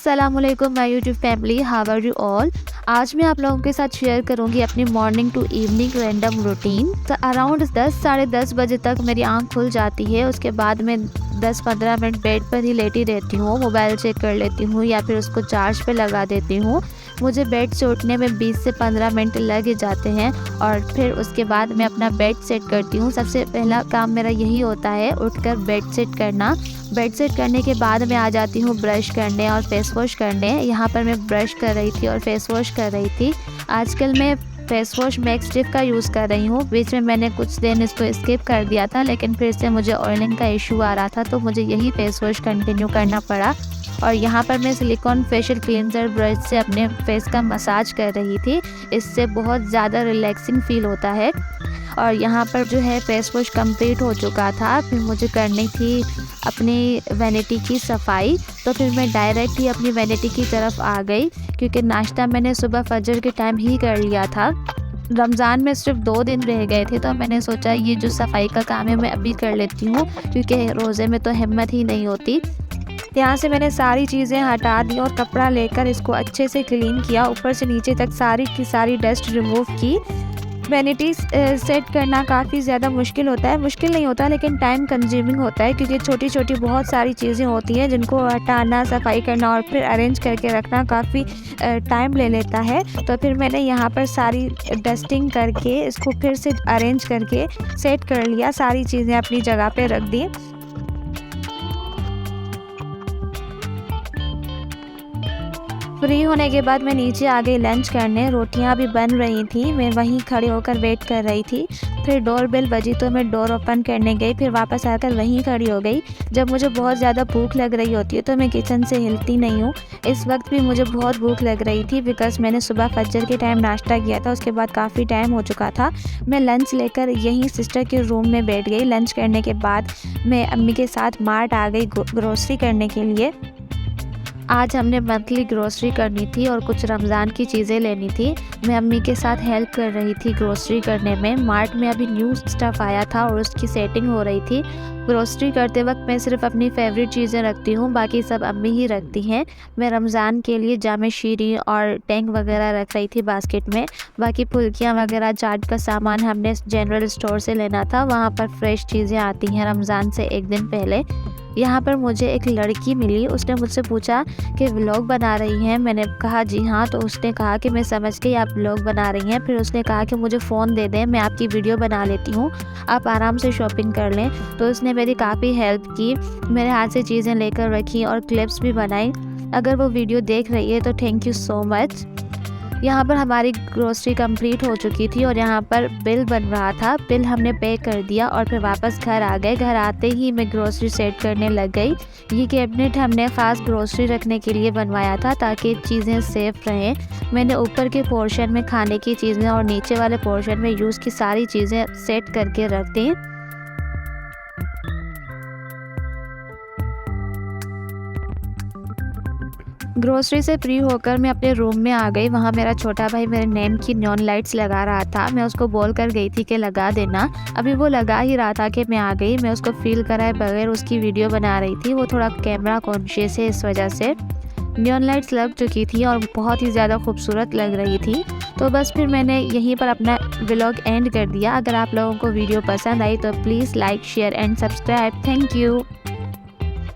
अस्सलामुअलैकुम my YouTube family, how are you all. आज मैं आप लोगों के साथ शेयर करूंगी अपनी morning to evening random routine. तो अराउंड 10 साढ़े 10 बजे तक मेरी आंख खुल जाती है। उसके बाद मैं 10-15 मिनट बेड पर ही लेटी रहती हूँ, मोबाइल चेक कर लेती हूँ या फिर उसको चार्ज पे लगा देती हूँ। मुझे बेड से उठने में 20 से 15 मिनट लग जाते हैं और फिर उसके बाद मैं अपना बेड सेट करती हूँ। सबसे पहला काम मेरा यही होता है, उठकर बेड सेट करना। बेड सेट करने के बाद मैं आ जाती हूँ ब्रश करने और फेस वॉश करने। यहाँ पर मैं ब्रश कर रही थी और फेस वॉश कर रही थी। आजकल मैं फेस वॉश मैक्स स्टिफ का यूज़ कर रही हूँ। बीच में मैंने कुछ दिन इसको स्किप कर दिया था, लेकिन फिर से मुझे ऑयलिंग का इशू आ रहा था तो मुझे यही फेस वॉश कंटिन्यू करना पड़ा। और यहाँ पर मैं सिलिकॉन फेशियल क्लींजर ब्रश से अपने फेस का मसाज कर रही थी। इससे बहुत ज़्यादा रिलैक्सिंग फील होता है। और यहाँ पर जो है फेस वॉश कंप्लीट हो चुका था। फिर मुझे करनी थी अपनी वैनिटी की सफाई, तो फिर मैं डायरेक्ट ही अपनी वैनिटी की तरफ आ गई, क्योंकि नाश्ता मैंने सुबह फजर के टाइम ही कर लिया था। रमज़ान में सिर्फ 2 दिन रह गए थे, तो मैंने सोचा ये जो सफाई का काम है मैं अभी कर लेती हूँ, क्योंकि रोज़े में तो हिम्मत ही नहीं होती। यहाँ से मैंने सारी चीज़ें हटा दी और कपड़ा लेकर इसको अच्छे से क्लीन किया, ऊपर से नीचे तक सारी की सारी डस्ट रिमूव की। वैनिटी सेट करना काफ़ी ज़्यादा मुश्किल होता है, मुश्किल नहीं होता लेकिन टाइम कंज्यूमिंग होता है, क्योंकि छोटी छोटी बहुत सारी चीज़ें होती हैं जिनको हटाना, सफाई करना और फिर अरेंज करके रखना काफ़ी टाइम ले लेता है। तो फिर मैंने यहाँ पर सारी डस्टिंग करके इसको फिर से अरेंज करके सेट कर लिया, सारी चीज़ें अपनी जगह पे रख दी। फ्री होने के बाद मैं नीचे आ गई लंच करने। रोटियां भी बन रही थी, मैं वहीं खड़े होकर वेट कर रही थी। फिर डोर बेल बजी तो मैं डोर ओपन करने गई, फिर वापस आकर वहीं खड़ी हो गई। जब मुझे बहुत ज़्यादा भूख लग रही होती है तो मैं किचन से हिलती नहीं हूँ। इस वक्त भी मुझे बहुत भूख लग रही थी, बिकॉज़ मैंने सुबह फजर के टाइम नाश्ता किया था, उसके बाद काफ़ी टाइम हो चुका था। मैं लंच लेकर यहीं सिस्टर के रूम में बैठ गई। लंच करने के बाद मैं अम्मी के साथ मार्ट आ गई ग्रोसरी करने के लिए। आज हमने मंथली ग्रोसरी करनी थी और कुछ रमज़ान की चीज़ें लेनी थी। मैं अम्मी के साथ हेल्प कर रही थी ग्रोसरी करने में। मार्ट में अभी न्यू स्टफ़ आया था और उसकी सेटिंग हो रही थी। ग्रोसरी करते वक्त मैं सिर्फ अपनी फेवरेट चीज़ें रखती हूँ, बाकी सब अम्मी ही रखती हैं। मैं रमज़ान के लिए जामे शीरी और टैंक वगैरह रख रही थी बास्केट में। बाकी फुल्कियाँ वगैरह, चाट का सामान हमने जनरल स्टोर से लेना था, वहाँ पर फ्रेश चीज़ें आती हैं रमज़ान से एक दिन पहले। यहाँ पर मुझे एक लड़की मिली, उसने मुझसे पूछा कि व्लॉग बना रही हैं। मैंने कहा जी हाँ, तो उसने कहा कि मैं समझ गई आप व्लॉग बना रही हैं। फिर उसने कहा कि मुझे फ़ोन दे दें, मैं आपकी वीडियो बना लेती हूँ, आप आराम से शॉपिंग कर लें। तो उसने मेरी काफ़ी हेल्प की, मेरे हाथ से चीज़ें लेकर रखी और क्लिप्स भी बनाई। अगर वो वीडियो देख रही है तो थैंक यू सो मच। यहाँ पर हमारी ग्रोसरी कंप्लीट हो चुकी थी और यहाँ पर बिल बन रहा था। बिल हमने पे कर दिया और फिर वापस घर आ गए। घर आते ही मैं ग्रोसरी सेट करने लग गई। ये कैबिनेट हमने ख़ास ग्रोसरी रखने के लिए बनवाया था ताकि चीज़ें सेफ़ रहें। मैंने ऊपर के पोर्शन में खाने की चीज़ें और नीचे वाले पोर्शन में यूज़ की सारी चीज़ें सेट करके रख दी। ग्रोसरी से फ्री होकर मैं अपने रूम में आ गई। वहाँ मेरा छोटा भाई मेरे नेम की न्योन लाइट्स लगा रहा था। मैं उसको बोल कर गई थी कि लगा देना। अभी वो लगा ही रहा था कि मैं आ गई। मैं उसको फील कराए बगैर उसकी वीडियो बना रही थी। वो थोड़ा कैमरा कॉन्शियस है, इस वजह से। न्योन लाइट्स लग चुकी थी और बहुत ही ज़्यादा खूबसूरत लग रही थी। तो बस फिर मैंने यहीं पर अपना व्लॉग एंड कर दिया। अगर आप लोगों को वीडियो पसंद आई तो please like, share and subscribe. Thank you.